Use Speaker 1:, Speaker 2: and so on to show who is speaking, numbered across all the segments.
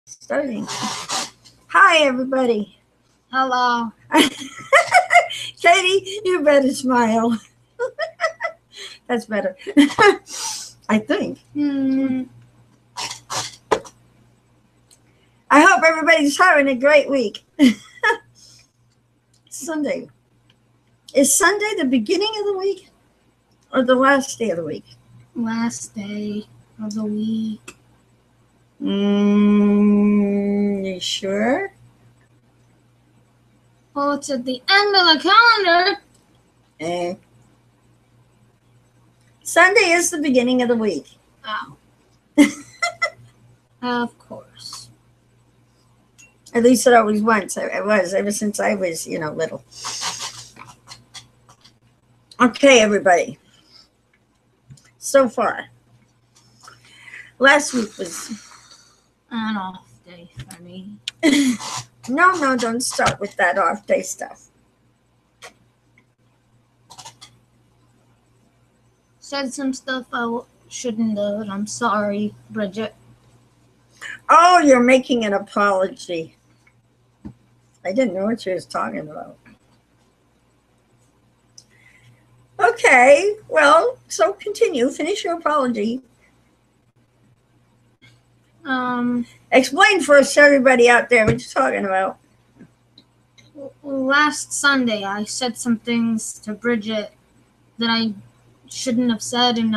Speaker 1: Starting. Hi, everybody.
Speaker 2: Hello.
Speaker 1: Katie, you better smile. That's better. I think. I hope everybody's having a great week. Sunday. Is Sunday the beginning of the week or the last day of the week?
Speaker 2: Last day of the week.
Speaker 1: You sure?
Speaker 2: Well, it's at the end of the calendar.
Speaker 1: Sunday is the beginning of the week.
Speaker 2: Oh. Of course.
Speaker 1: At least it always was. It was ever since I was, little. Okay, everybody. So far. Last week was
Speaker 2: an off day for me.
Speaker 1: No, don't start with that off day stuff.
Speaker 2: Said some stuff I shouldn't have. I'm sorry, Bridget.
Speaker 1: Oh, you're making an apology. I didn't know what she was talking about. Okay, well, so continue. Finish your apology. Explain first to everybody out there what you're talking about.
Speaker 2: Last Sunday, I said some things to Bridget that I shouldn't have said, and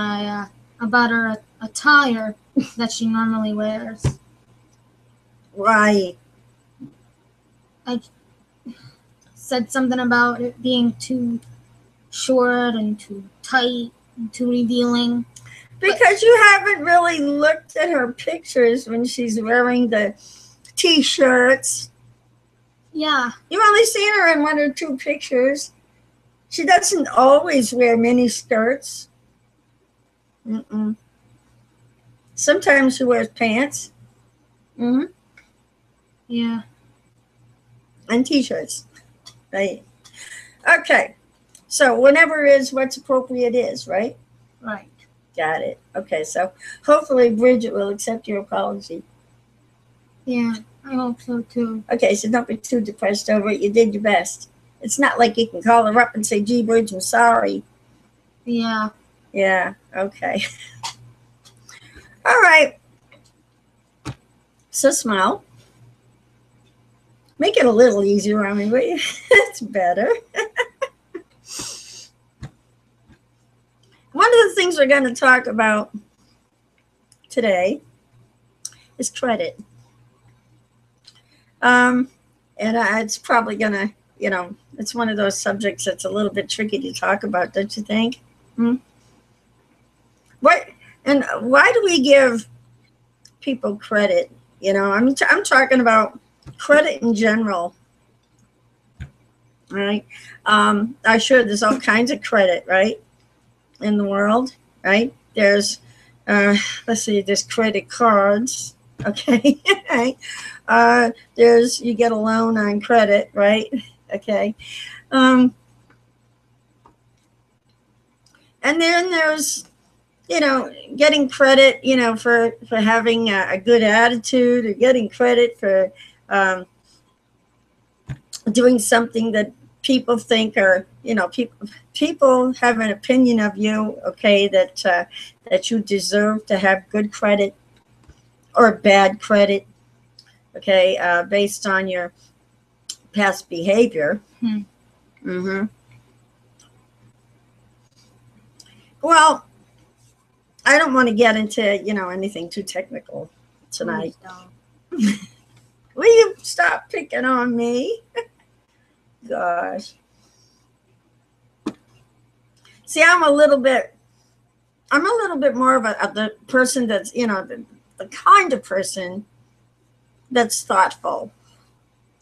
Speaker 2: about her attire that she normally wears.
Speaker 1: Why?
Speaker 2: I said something about it being too short and too tight and too revealing.
Speaker 1: Because you haven't really looked at her pictures when she's wearing the t-shirts.
Speaker 2: Yeah.
Speaker 1: You've only seen her in one or two pictures. She doesn't always wear mini skirts. Sometimes she wears pants.
Speaker 2: Yeah.
Speaker 1: And t-shirts. Right. Okay. So whenever is what's appropriate is, right?
Speaker 2: Right.
Speaker 1: Got it. Okay, so hopefully Bridget will accept your apology.
Speaker 2: Yeah, I hope so too.
Speaker 1: Okay, so don't be too depressed over it. You did your best. It's not like you can call her up and say, gee, Bridget, I'm sorry.
Speaker 2: Yeah.
Speaker 1: Yeah, okay. All right. So smile. Make it a little easier on me, will you? That's better. One of the things we're going to talk about today is credit. And it's probably going to, it's one of those subjects that's a little bit tricky to talk about, don't you think? What and why do we give people credit? I'm talking about credit in general. All right. I'm sure there's all kinds of credit, right, in the world, right? There's, let's see, there's credit cards, okay? There's, you get a loan on credit, right? Okay. And then there's, getting credit, for having a good attitude, or getting credit for doing something that people think are, people have an opinion of you, okay, that you deserve to have good credit or bad credit, okay, based on your past behavior. Well, I don't want to get into, anything too technical tonight. Will you stop picking on me? Gosh. See, I'm a little bit more of the person that's, the kind of person that's thoughtful.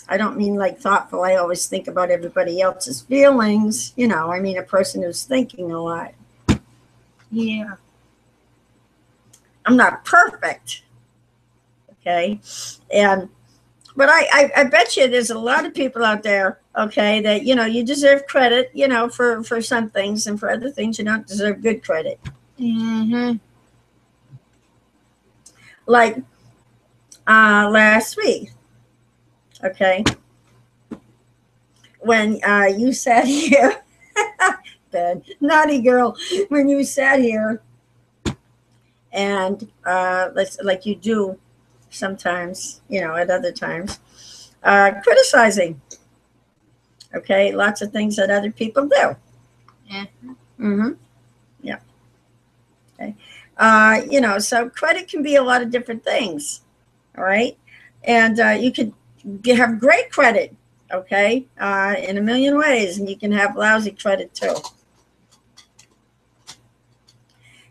Speaker 1: I don't mean like thoughtful. I always think about everybody else's feelings. I mean a person who's thinking a lot.
Speaker 2: Yeah.
Speaker 1: I'm not perfect. Okay. But I bet you there's a lot of people out there, okay, that, you deserve credit, for some things, and for other things you don't deserve good credit. Like, last week. Okay. When you sat here, bad, naughty girl, when you sat here and like you do sometimes, at other times, criticizing. Okay, lots of things that other people do.
Speaker 2: Yeah.
Speaker 1: Mm-hmm. Yeah. Okay. So credit can be a lot of different things. All right, and you could have great credit. Okay, in a million ways, and you can have lousy credit too.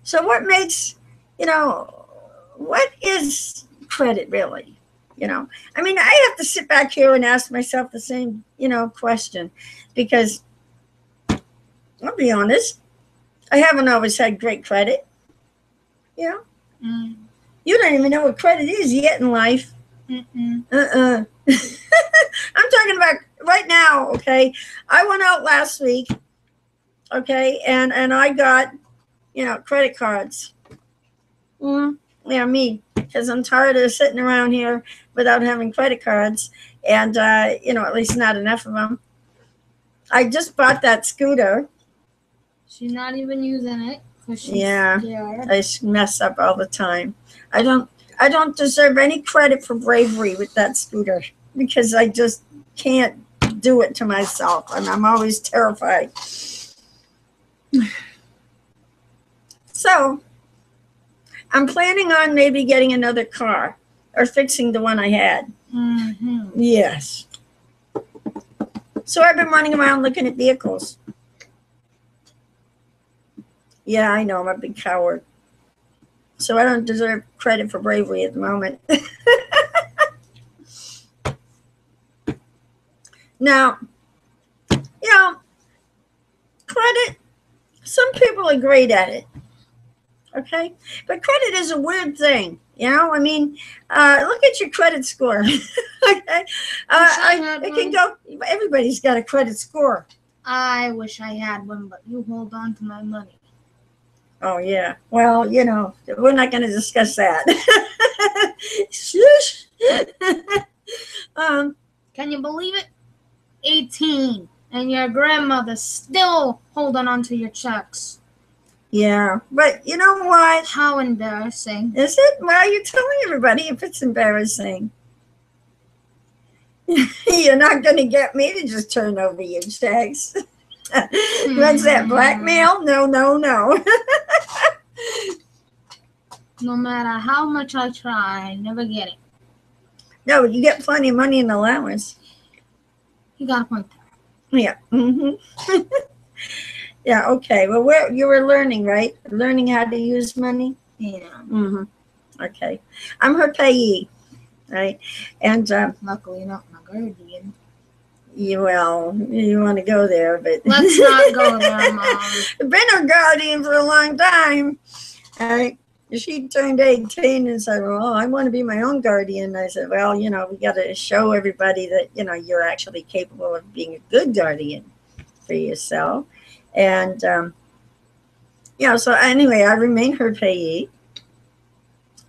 Speaker 1: So what makes, what is credit really? I mean, I have to sit back here and ask myself the same, question, because I'll be honest, I haven't always had great credit.
Speaker 2: Mm.
Speaker 1: You don't even know what credit is yet in life.
Speaker 2: Mm-mm.
Speaker 1: I'm talking about right now, okay? I went out last week, okay, and I got, credit cards. Yeah, me, because I'm tired of sitting around here without having credit cards, and, at least not enough of them. I just bought that scooter.
Speaker 2: She's not even using it because she's
Speaker 1: Yeah,
Speaker 2: scared.
Speaker 1: I mess up all the time. I don't deserve any credit for bravery with that scooter because I just can't do it to myself, and I'm always terrified. So I'm planning on maybe getting another car or fixing the one I had.
Speaker 2: Mm-hmm.
Speaker 1: Yes. So I've been running around looking at vehicles. Yeah, I know, I'm a big coward. So I don't deserve credit for bravery at the moment. Now, credit, some people are great at it. Okay? But credit is a weird thing. I mean, look at your credit score. Okay? It can go, everybody's got a credit score.
Speaker 2: I wish I had one, but you hold on to my money.
Speaker 1: Oh, yeah. Well, we're not going to discuss that. Shush.
Speaker 2: Can you believe it? 18, and your grandmother's still holding on to your checks.
Speaker 1: Yeah, but you know what?
Speaker 2: How embarrassing.
Speaker 1: Is it? Well, you're telling everybody if it's embarrassing. You're not going to get me to just turn over your checks. What's that, blackmail? No.
Speaker 2: No matter how much I try, I never get it.
Speaker 1: No, you get plenty of money in allowance.
Speaker 2: You got a point
Speaker 1: there. Yeah. Mm-hmm. Yeah, okay. Well, you were learning, right? Learning how to use money?
Speaker 2: Yeah.
Speaker 1: Mm-hmm. Okay. I'm her payee, right? And
Speaker 2: luckily not my guardian.
Speaker 1: You want to go there, but
Speaker 2: let's not go there, Mom.
Speaker 1: I've been her guardian for a long time. She turned 18 and said, well, I want to be my own guardian. I said, well, we got to show everybody that, you're actually capable of being a good guardian for yourself. And, so anyway, I remain her payee.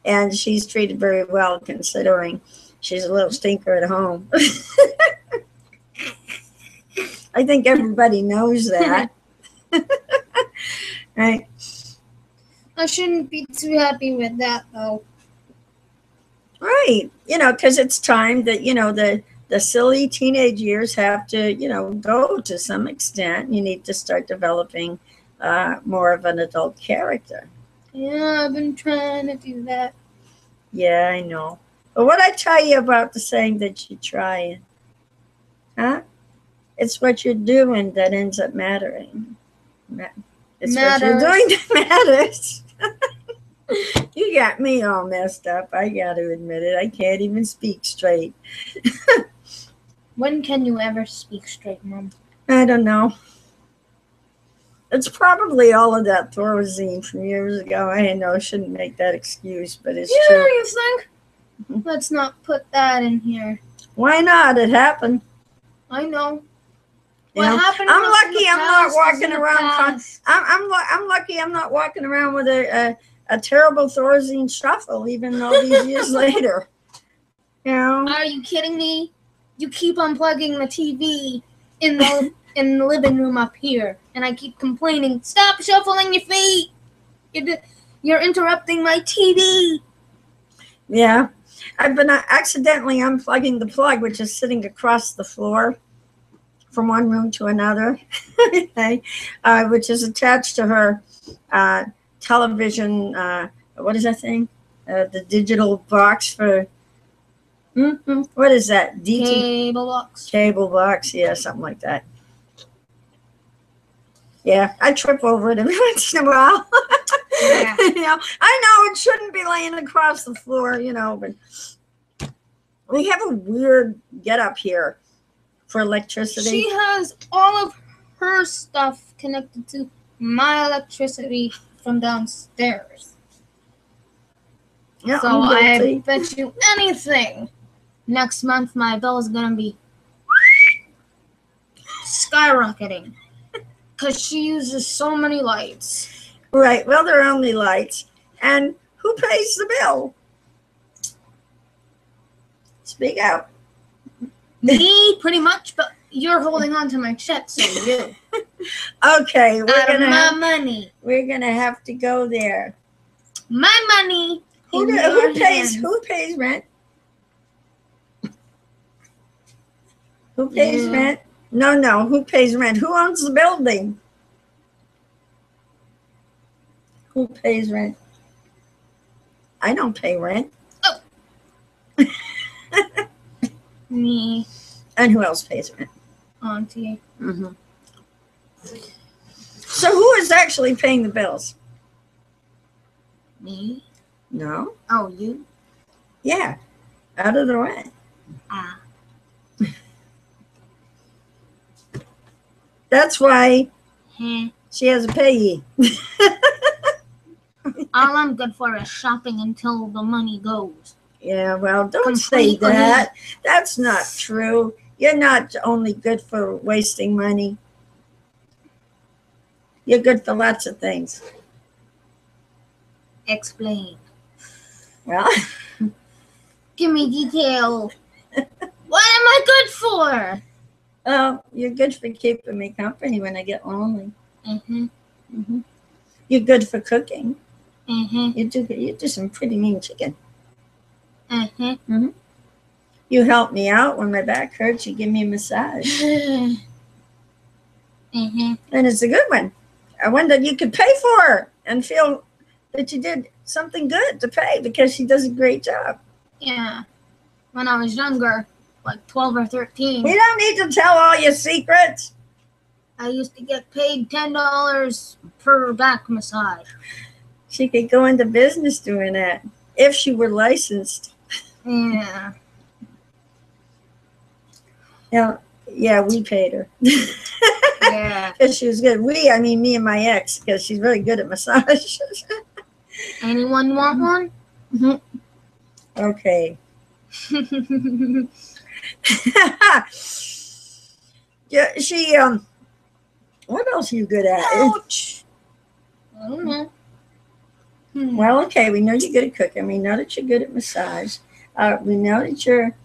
Speaker 1: And she's treated very well considering she's a little stinker at home. I think everybody knows that. Right?
Speaker 2: I shouldn't be too happy with that, though.
Speaker 1: Right. Because it's time that, the silly teenage years have to, go to some extent. You need to start developing more of an adult character.
Speaker 2: Yeah, I've been trying to do that.
Speaker 1: Yeah, I know. But what I tell you about the saying that you're trying, huh? It's what you're doing that ends up mattering. It's what you're doing that matters. You got me all messed up. I got to admit it. I can't even speak straight.
Speaker 2: When can you ever speak straight, Mom?
Speaker 1: I don't know. It's probably all of that Thorazine from years ago. I know I shouldn't make that excuse, but it's true.
Speaker 2: Yeah, you think? Let's not put that in here.
Speaker 1: Why not? It happened.
Speaker 2: I know.
Speaker 1: What happened? I'm lucky I'm not walking around. I'm lucky I'm not walking around with a terrible Thorazine shuffle, even all these years later. You know?
Speaker 2: Are you kidding me? You keep unplugging the TV in the living room up here, and I keep complaining. Stop shuffling your feet. You're interrupting my TV.
Speaker 1: Yeah. I've been accidentally unplugging the plug, which is sitting across the floor from one room to another, okay, which is attached to her television. What is that thing? The digital box for, what is that?
Speaker 2: Cable box.
Speaker 1: Cable box, yeah, something like that. Yeah, I trip over it every once in a while.
Speaker 2: Yeah.
Speaker 1: You know, I know it shouldn't be laying across the floor, you know, but we have a weird get up here for electricity.
Speaker 2: She has all of her stuff connected to my electricity from downstairs.
Speaker 1: Yeah,
Speaker 2: So
Speaker 1: I'm
Speaker 2: I
Speaker 1: guilty.
Speaker 2: bet you anything, next month my bill is gonna be skyrocketing because she uses so many lights.
Speaker 1: Right. Well, they're only lights. And who pays the bill? Speak out.
Speaker 2: Me, pretty much, but you're holding on to my check, so you.
Speaker 1: Okay,
Speaker 2: Out of my money.
Speaker 1: we're gonna have to go there.
Speaker 2: My money.
Speaker 1: Who
Speaker 2: in your
Speaker 1: pays?
Speaker 2: hands.
Speaker 1: Who pays rent? Who pays
Speaker 2: You.
Speaker 1: rent? No. Who pays rent? Who owns the building? Who pays rent? I don't pay rent.
Speaker 2: Me,
Speaker 1: And who else pays rent?
Speaker 2: Auntie.
Speaker 1: Mm-hmm. So who is actually paying the bills?
Speaker 2: Me.
Speaker 1: No.
Speaker 2: Oh, you.
Speaker 1: Yeah. Out of the rent.
Speaker 2: Ah.
Speaker 1: That's why
Speaker 2: Heh.
Speaker 1: she has a payee.
Speaker 2: All I'm good for is shopping until the money goes.
Speaker 1: Yeah, well, don't say
Speaker 2: Completely.
Speaker 1: that. That's not true. You're not only good for wasting money. You're good for lots of things.
Speaker 2: Explain.
Speaker 1: Well,
Speaker 2: Give me detail. What am I good for?
Speaker 1: you're good for keeping me company when I get lonely.
Speaker 2: Mm-hmm.
Speaker 1: Mm-hmm. You're good for cooking.
Speaker 2: Mm-hmm.
Speaker 1: You do some pretty mean chicken.
Speaker 2: Mm-hmm.
Speaker 1: You help me out when my back hurts. You give me a massage.
Speaker 2: Mm-hmm.
Speaker 1: And it's a good one. One that you could pay for and feel that you did something good to pay because she does a great job.
Speaker 2: Yeah. When I was younger, like 12 or 13,
Speaker 1: You don't need to tell all your secrets.
Speaker 2: I used to get paid $10 per back massage.
Speaker 1: She could go into business doing that if she were licensed.
Speaker 2: Yeah.
Speaker 1: Yeah, we paid her.
Speaker 2: Yeah.
Speaker 1: Because she was good. I mean me and my ex, because she's really good at massages.
Speaker 2: Anyone want one?
Speaker 1: Okay. Yeah, she what else are you good at?
Speaker 2: Ouch. I don't know.
Speaker 1: Well, okay, we know you're good at cooking. We know that you're good at massage. We know that you're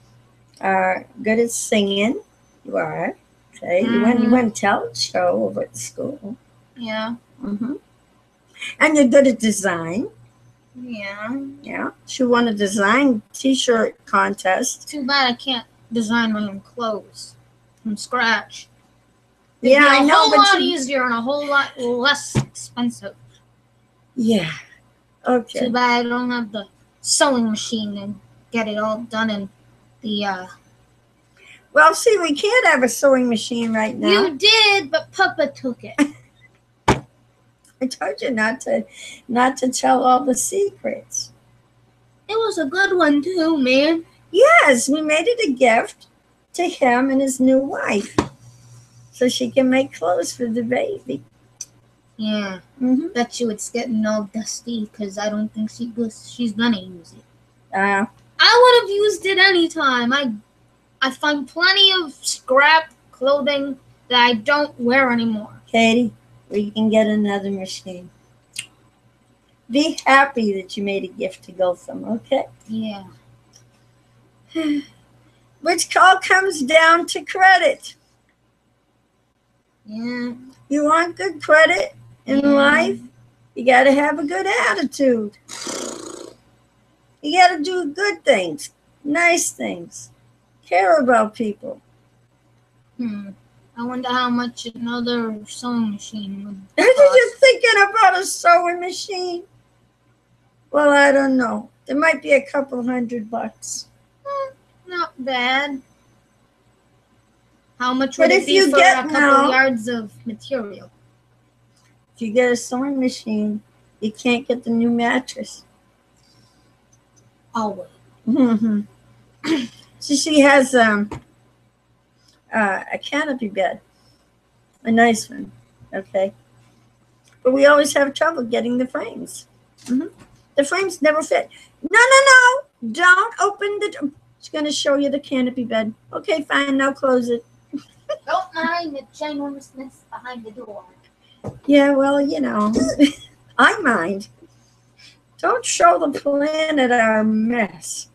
Speaker 1: good at singing. You are. Okay. You won a talent show over at the school.
Speaker 2: Yeah.
Speaker 1: Mm-hmm. And you're good at design.
Speaker 2: Yeah.
Speaker 1: Yeah. She won a design t-shirt contest.
Speaker 2: Too bad I can't design my own clothes from scratch.
Speaker 1: Yeah, I know,
Speaker 2: A whole
Speaker 1: but
Speaker 2: lot easier and a whole lot less expensive.
Speaker 1: Yeah. Okay.
Speaker 2: Too bad I don't have the sewing machine and get it all done in the
Speaker 1: Well, see, we can't have a sewing machine right now.
Speaker 2: You did, but Papa took it.
Speaker 1: I told you not to tell all the secrets.
Speaker 2: It was a good one too, man.
Speaker 1: Yes, we made it a gift to him and his new wife, so she can make clothes for the baby.
Speaker 2: Yeah.
Speaker 1: Mm-hmm.
Speaker 2: Bet you it's getting all dusty because I don't think she's gonna use it. I would have used it anytime. I find plenty of scrap clothing that I don't wear anymore.
Speaker 1: Katie, we can get another machine. Be happy that you made a gift to go from, okay?
Speaker 2: Yeah.
Speaker 1: Which all comes down to credit.
Speaker 2: Yeah.
Speaker 1: You want good credit in life, you got to have a good attitude. You got to do good things, nice things, care about people.
Speaker 2: I wonder how much another sewing machine would
Speaker 1: Are
Speaker 2: cost.
Speaker 1: you thinking about a sewing machine? Well, I don't know. There might be a couple $100.
Speaker 2: Not bad. How much
Speaker 1: But
Speaker 2: would it
Speaker 1: if
Speaker 2: be
Speaker 1: you
Speaker 2: for
Speaker 1: get
Speaker 2: a couple
Speaker 1: now-
Speaker 2: yards of material?
Speaker 1: If you get a sewing machine, you can't get the new mattress.
Speaker 2: Always.
Speaker 1: Mm-hmm. So she has a canopy bed, a nice one, okay? But we always have trouble getting the frames. The frames never fit. No, don't open the door. She's going to show you the canopy bed. Okay, fine, now close it.
Speaker 2: Don't mind the ginormousness behind the door.
Speaker 1: Yeah, well, you know, I mind. Don't show the planet our mess.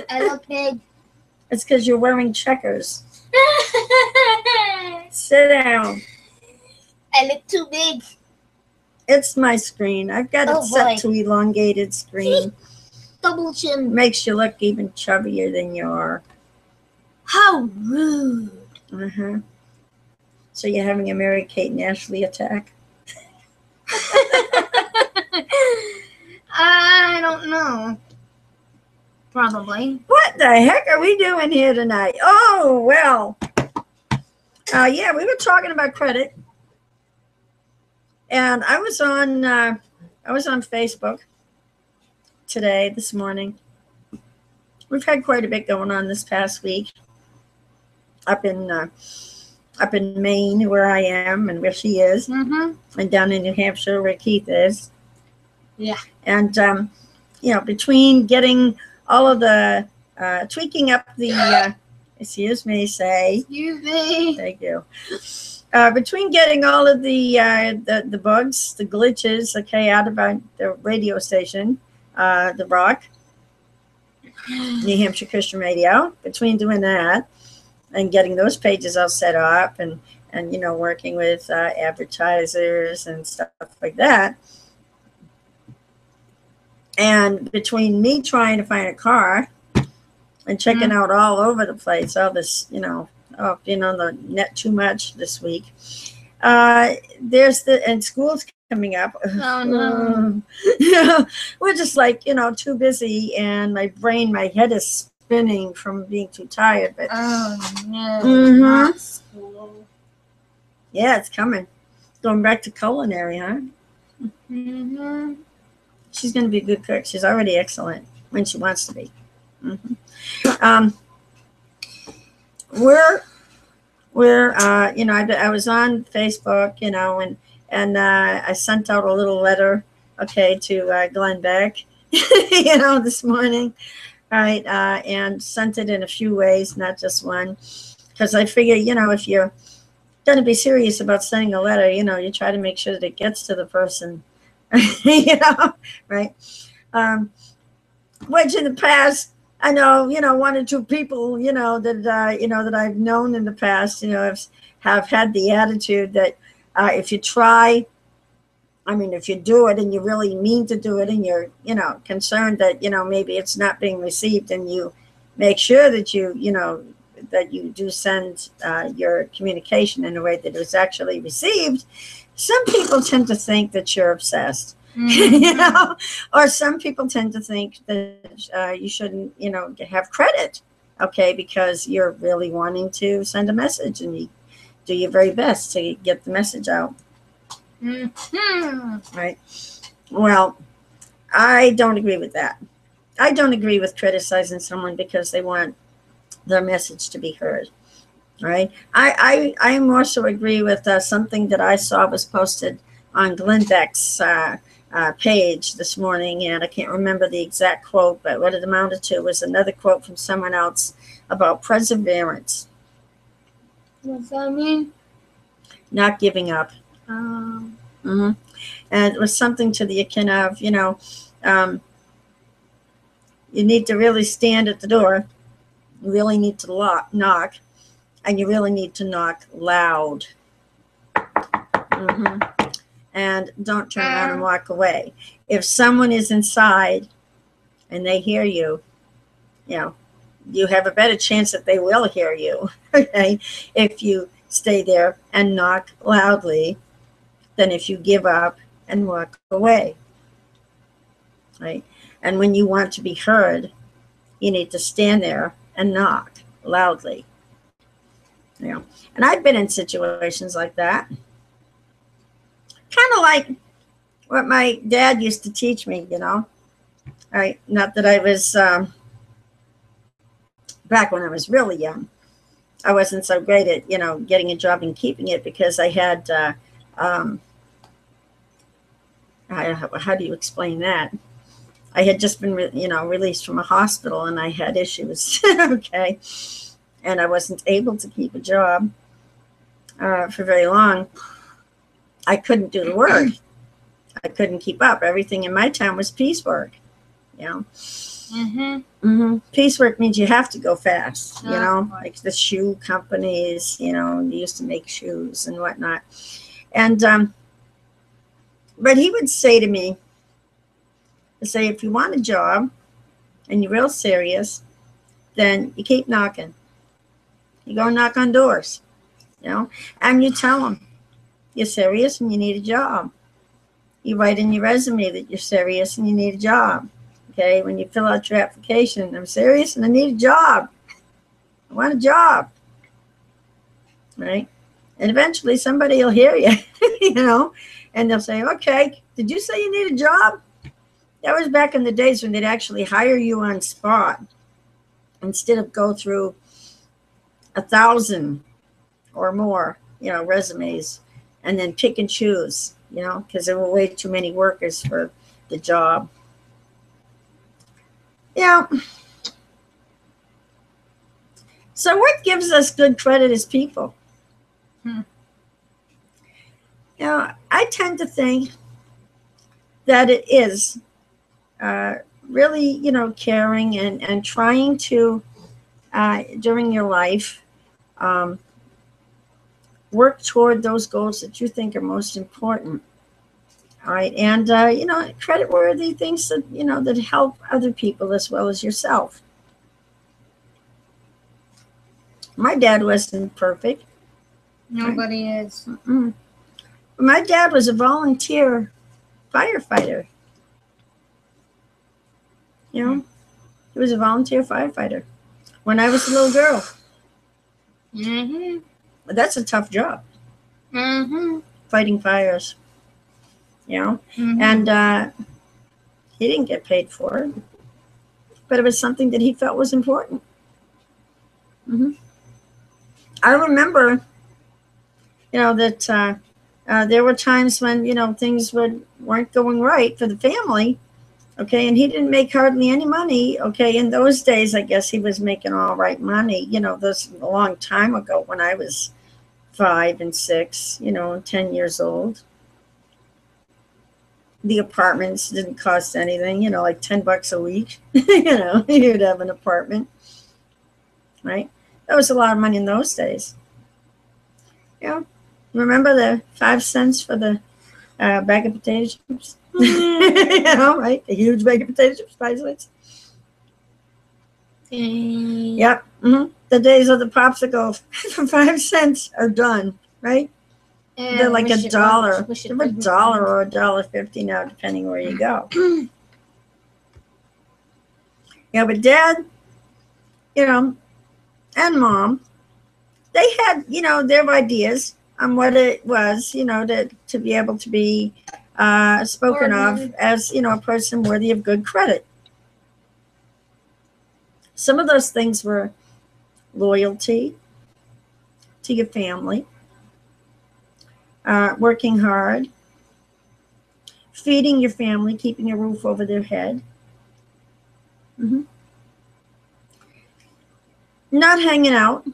Speaker 2: I look big.
Speaker 1: It's because you're wearing checkers. Sit down.
Speaker 2: I look too big.
Speaker 1: It's my screen. I've got it set to elongated screen.
Speaker 2: Double chin.
Speaker 1: Makes you look even chubbier than you are.
Speaker 2: How rude.
Speaker 1: Uh-huh. So you're having a Mary-Kate and Ashley attack?
Speaker 2: I don't know. Probably.
Speaker 1: What the heck are we doing here tonight? Oh, well. Yeah, we were talking about credit. And I was on Facebook this morning. We've had quite a bit going on this past week. Up in Maine, where I am and where she is, and down in New Hampshire, where Keith is.
Speaker 2: Yeah.
Speaker 1: And between getting all of the tweaking up the, excuse me, thank you. Between getting all of the bugs, the glitches, okay, out of the radio station, the Rock, New Hampshire Christian Radio, between doing that and getting those pages all set up and working with advertisers and stuff like that, and between me trying to find a car and checking out all over the place, all this, being on the net too much this week. And school's coming up.
Speaker 2: Oh, no.
Speaker 1: We're just too busy, and my head is spinning from being too tired. But
Speaker 2: oh no,
Speaker 1: not
Speaker 2: school.
Speaker 1: Yeah, it's coming. Going back to culinary, huh? She's going to be a good cook. She's already excellent when she wants to be. I was on Facebook, and I sent out a little letter, okay, to Glenn Beck, this morning, right, and sent it in a few ways, not just one, because I figure, if you're going to be serious about sending a letter, you try to make sure that it gets to the person, right? Which in the past, I know, one or two people, that I've known in the past, have had the attitude that if you do it and you really mean to do it and you're, concerned that, maybe it's not being received, and you make sure that that you do send your communication in a way that it was actually received. Some people tend to think that you're obsessed. Or some people tend to think that you shouldn't, have credit, okay, because you're really wanting to send a message and you do your very best to get the message out. Right. Well, I don't agree with that. I don't agree with criticizing someone because they want their message to be heard. Right. I more so agree with something that I saw was posted on Glenn Beck's page this morning, and I can't remember the exact quote, but what it amounted to was another quote from someone else about perseverance.
Speaker 2: What's that mean?
Speaker 1: Not giving up. And it was something to the akin of, you need to really stand at the door. You really need to knock, and you really need to knock loud. And don't turn around and walk away. If someone is inside and they hear you, you know, you have a better chance that they will hear you, okay, if you stay there and knock loudly than if you give up and walk away, right? And when you want to be heard, you need to stand there and knock loudly. You know, and I've been in situations like that. Kind of like what my dad used to teach me, you know. Right? Not that I was, back when I was really young, I wasn't so great at, you know, getting a job and keeping it because I had, how do you explain that? I had just been, released from a hospital and I had issues, okay? And I wasn't able to keep a job for very long. I couldn't do the work. I couldn't keep up. Everything in my town was piecework, you know. Piecework means you have to go fast, you know, like the shoe companies, you know, they used to make shoes and whatnot. And, but he would say to me, if you want a job and you're real serious, then you keep knocking. You go knock on doors, you know, and you tell them you're serious and you need a job. You write in your resume that you're serious and you need a job. Okay, when you fill out your application, I'm serious and I need a job. I want a job. Right? And eventually somebody will hear you, you know, and they'll say, okay, did you say you need a job? That was back in the days when they'd actually hire you on spot instead of go through 1,000 or more, you know, resumes and then pick and choose, you know, because there were way too many workers for the job. Yeah. So what gives us good credit as people? You know, I tend to think that it is really, you know, caring and trying to, during your life, work toward those goals that you think are most important. All right. And, you know, credit-worthy things that, you know, that help other people as well as yourself. My dad wasn't perfect.
Speaker 2: Nobody is.
Speaker 1: My dad was a volunteer firefighter. You know, he was a volunteer firefighter when I was a little girl. That's a tough job. Fighting fires. You know, and he didn't get paid for it, but it was something that he felt was important. I remember, you know, that there were times when, you know, things weren't going right for the family, okay, and he didn't make hardly any money, okay. In those days, I guess he was making all right money, you know, this a long time ago when I was 5 and 6, you know, 10 years old. The apartments didn't cost anything, you know, like $10 a week, you know, you'd have an apartment, right? That was a lot of money in those days. You know, remember the 5 cents for the bag of potato chips? You know, right? A huge bag of potato chips, 5 cents. Yep. The days of the popsicle for 5 cents are done, right? They're like $1. They're $1 or $1.50 now, depending where you go. Yeah, but Dad, you know, and Mom, they had, you know, their ideas on what it was, you know, to be able to be spoken of as, you know, a person worthy of good credit. Some of those things were loyalty to your family, working hard, feeding your family, keeping a roof over their head, not hanging out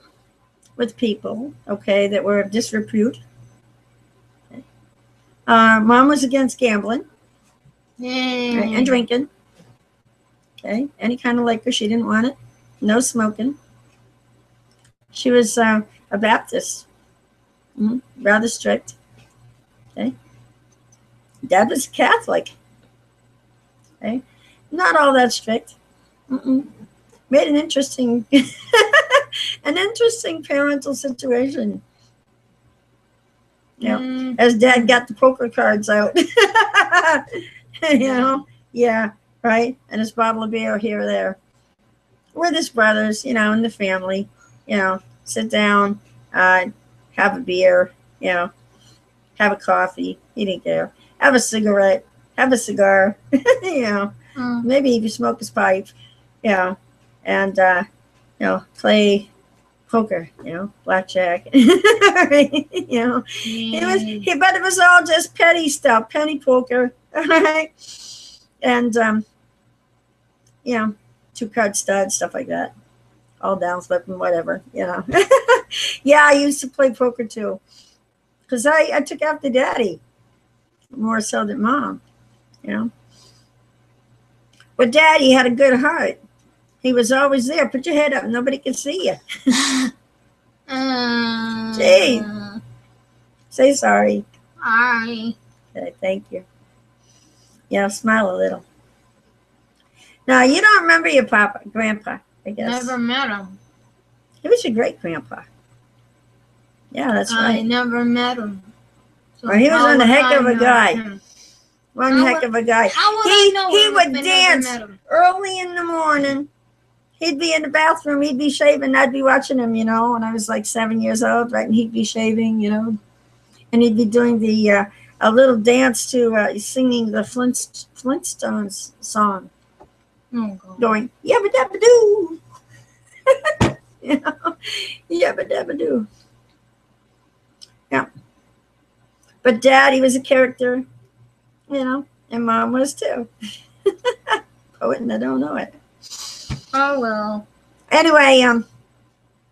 Speaker 1: with people, okay, that were of disrepute. Mom was against gambling and drinking. Okay, any kind of liquor, she didn't want it. No smoking. She was a Baptist, rather strict. Okay, Dad was Catholic. Okay, not all that strict. Made an interesting, an interesting parental situation. Yeah, as Dad got the poker cards out. You know, yeah, right, and his bottle of beer here or there. With his brothers, you know, and the family, you know, sit down, have a beer, you know, have a coffee. He didn't care. Have a cigarette, have a cigar, you know, maybe if you smoke his pipe, you know, and, you know, play poker, you know, blackjack, right? You know, but it was all just petty stuff, penny poker, right? And, you know, 2-card studs, stuff like that. All down flipping, whatever, you know. Yeah, I used to play poker too. Because I took after Daddy more so than Mom, you know. But Daddy had a good heart. He was always there. Put your head up. Nobody can see you. Gee. Say sorry.
Speaker 2: Hi.
Speaker 1: Okay, thank you. Yeah, smile a little. Now, you don't remember your grandpa, I guess.
Speaker 2: Never met him.
Speaker 1: He was your great-grandpa. Yeah, that's right.
Speaker 2: I never met him. So
Speaker 1: well, he was one heck of a guy. One heck of a guy. He would dance early in the morning. He'd be in the bathroom. He'd be shaving. I'd be watching him, you know, when I was like 7 years old, right? And he'd be shaving, you know. And he'd be doing the a little dance to singing the Flintstones song.
Speaker 2: Oh, God.
Speaker 1: Going, yabba dabba doo. You know, yabba dabba doo. Yeah. But Dad, he was a character, you know, and Mom was too. Poet and I don't know it.
Speaker 2: Oh, well.
Speaker 1: Anyway,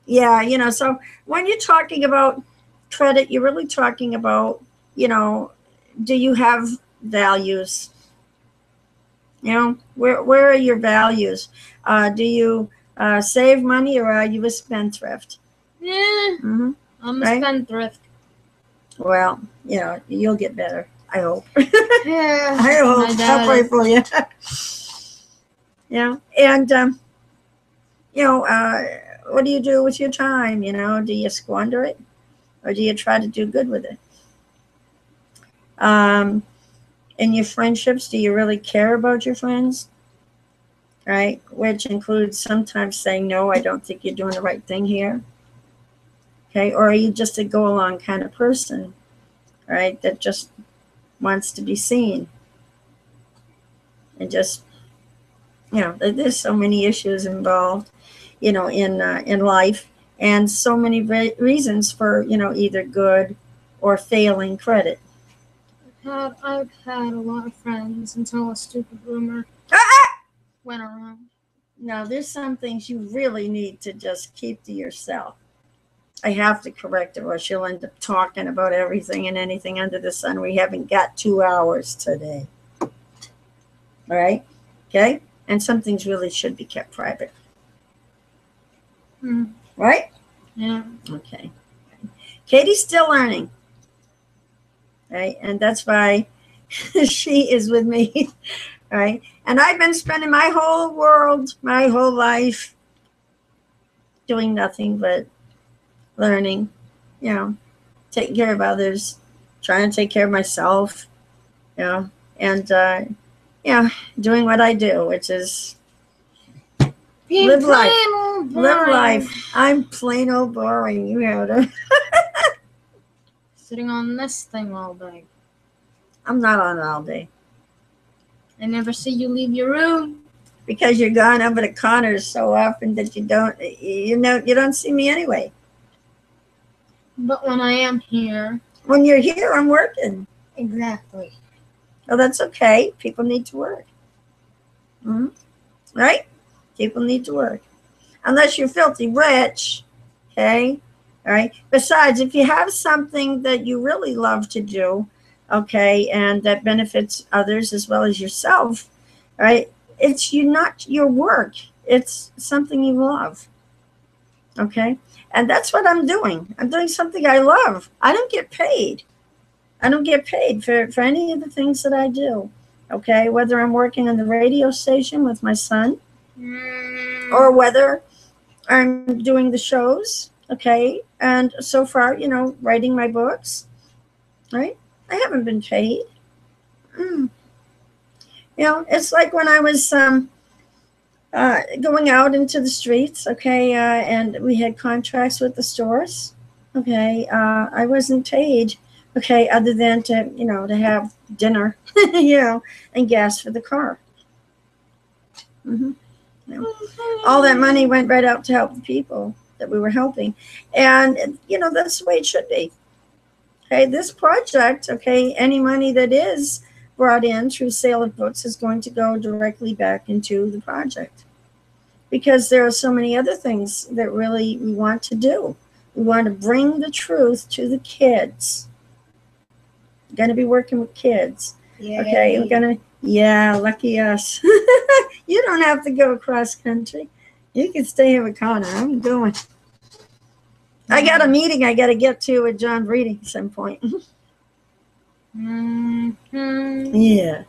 Speaker 1: yeah, you know, so when you're talking about credit, you're really talking about, you know, do you have values? You know, where are your values? Do you save money or are you a spendthrift?
Speaker 2: Yeah, I'm a spendthrift.
Speaker 1: Well, you know, you'll get better. I hope.
Speaker 2: Yeah,
Speaker 1: I hope. I'll pray for you. Yeah, and you know, what do you do with your time? You know, do you squander it, or do you try to do good with it? In your friendships, do you really care about your friends? Right, which includes sometimes saying no. I don't think you're doing the right thing here. Okay, or are you just a go along kind of person, right? That just wants to be seen, and just, you know, there's so many issues involved, you know, in life, and so many reasons for, you know, either good or failing credit.
Speaker 2: I've had a lot of friends until a stupid rumor went around.
Speaker 1: Now, there's some things you really need to just keep to yourself. I have to correct her, or she'll end up talking about everything and anything under the sun. We haven't got 2 hours today. All right? Okay? And some things really should be kept private. Right?
Speaker 2: Yeah.
Speaker 1: Okay. Katie's still learning. Right? And that's why she is with me. Right? And I've been spending my whole world, my whole life doing nothing but learning, you know, taking care of others, trying to take care of myself, you know, and, yeah, doing what I do, which is live life. Live life. I'm plain old boring. You heard her.
Speaker 2: Sitting on this thing all day.
Speaker 1: I'm not on it all day.
Speaker 2: I never see you leave your room.
Speaker 1: Because you're gone over to Connor's so often that you don't see me anyway.
Speaker 2: But when I am here.
Speaker 1: When you're here, I'm working.
Speaker 2: Exactly.
Speaker 1: Well, that's okay. People need to work. Right? People need to work. Unless you're filthy rich. Okay? All right? Besides, if you have something that you really love to do, okay, and that benefits others as well as yourself, right? it's you, not your work. It's something you love. Okay? And that's what I'm doing. I'm doing something I love. I don't get paid. I don't get paid for any of the things that I do. Okay? Whether I'm working on the radio station with my son, or whether I'm doing the shows, okay? And so far, writing my books, right? I haven't been paid. It's like when I was going out into the streets, okay, and we had contracts with the stores, okay. I wasn't paid, okay, other than to have dinner, and gas for the car. All that money went right out to help the people that we were helping, and that's the way it should be. Okay, this project, okay, any money that is brought in through sale of books is going to go directly back into the project, because there are so many other things that really we want to do. We want to bring the truth to the kids. We're going to be working with kids. Yay. Okay, lucky us. You don't have to go across country. You can stay in Wakona. I'm going. I got a meeting I got to get to with John Breeding at some point. Yeah.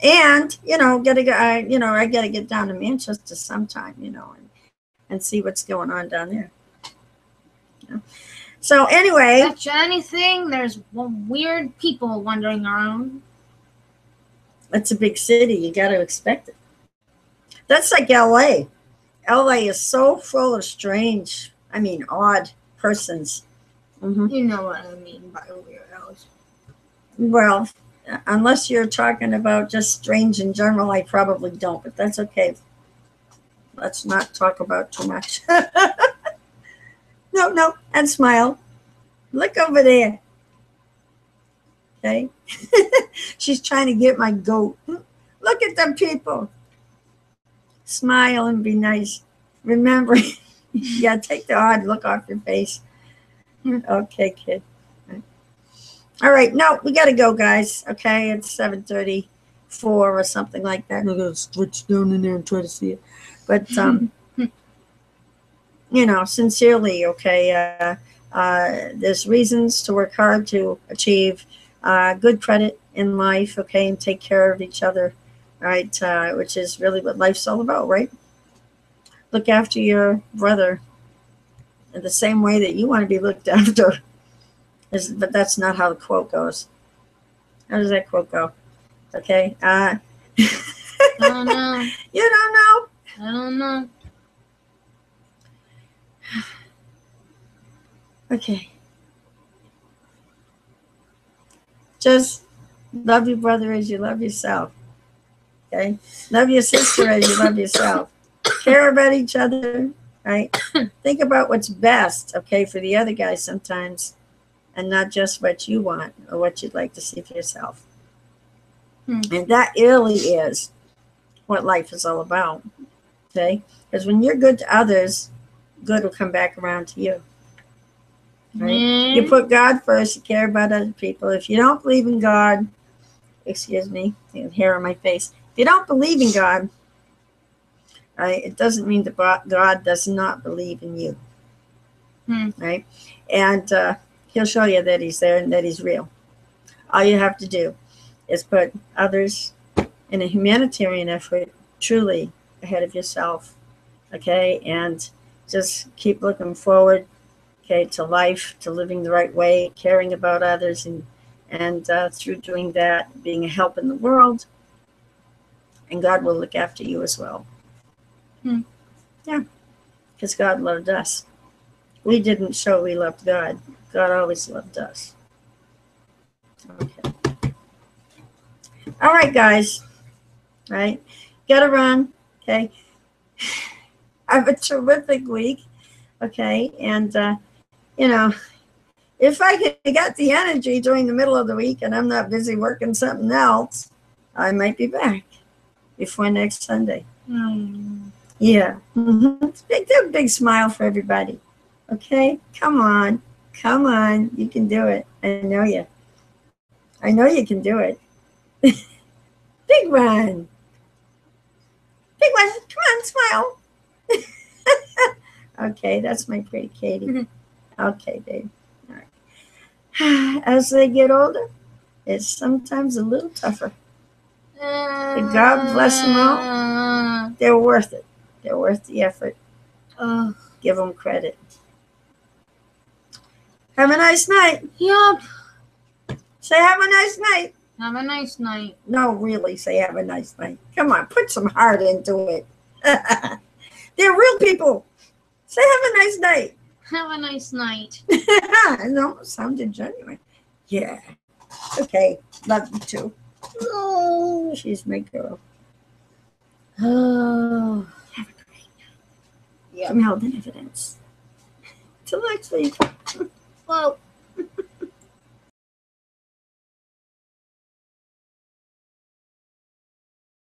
Speaker 1: And, gotta go, I got to get down to Manchester sometime, and see what's going on down there. So anyway.
Speaker 2: Bet you anything, there's weird people wandering around.
Speaker 1: It's a big city. You got to expect it. That's like LA. LA is so full of strange, odd persons.
Speaker 2: You know what I mean by weirdos.
Speaker 1: Well, unless you're talking about just strange in general, I probably don't, but that's okay. Let's not talk about too much. No, and smile. Look over there. Okay? She's trying to get my goat. Look at them people. Smile and be nice. Remember, you gotta take the odd look off your face. Okay, kid. All right, no, we gotta go, guys. Okay, it's 7:34 or something like that. I'm gonna switch down in there and try to see it. But sincerely, okay, there's reasons to work hard to achieve good credit in life, okay, and take care of each other, right? Which is really what life's all about, right? Look after your brother in the same way that you want to be looked after. But that's not how the quote goes. How does that quote go? Okay.
Speaker 2: I don't know.
Speaker 1: You don't know?
Speaker 2: I don't know.
Speaker 1: Okay. Just love your brother as you love yourself. Okay? Love your sister as you love yourself. Care about each other, right? Think about what's best, okay, for the other guy sometimes, and not just what you want or what you'd like to see for yourself. And that really is what life is all about, okay? Because when you're good to others, good will come back around to you. Right? You put God first, you care about other people. If you don't believe in God, excuse me, hair on my face. If you don't believe in God, right, it doesn't mean that God does not believe in you. Right? And he'll show you that he's there and that he's real. All you have to do is put others in a humanitarian effort truly ahead of yourself. Okay? And just keep looking forward, okay, to life, to living the right way, caring about others, and through doing that, being a help in the world, and God will look after you as well. Yeah, because God loved us. We didn't show we loved God. God always loved us. Okay. All right, guys. All right, gotta run. Okay. Have a terrific week. Okay, and if I get the energy during the middle of the week and I'm not busy working something else, I might be back before next Sunday. Yeah. Big smile for everybody. Okay? Come on. You can do it. I know you. I know you can do it. Big one. Big one. Come on, smile. Okay, that's my pretty Katie. Okay, babe. All right. As they get older, it's sometimes a little tougher. But God bless them all. They're worth it. They're worth the effort. Give them credit. Have a nice night.
Speaker 2: Yup.
Speaker 1: Say have a nice night.
Speaker 2: Have a nice night.
Speaker 1: No, really, say have a nice night. Come on, put some heart into it. They're real people. Say have a nice night.
Speaker 2: Have a nice night.
Speaker 1: It almost sounded genuine. Yeah. Okay. Love you too. Oh, she's my girl.
Speaker 2: Oh.
Speaker 1: Have a great night. Yeah. From Held in Evidence. Till next week.
Speaker 2: Well.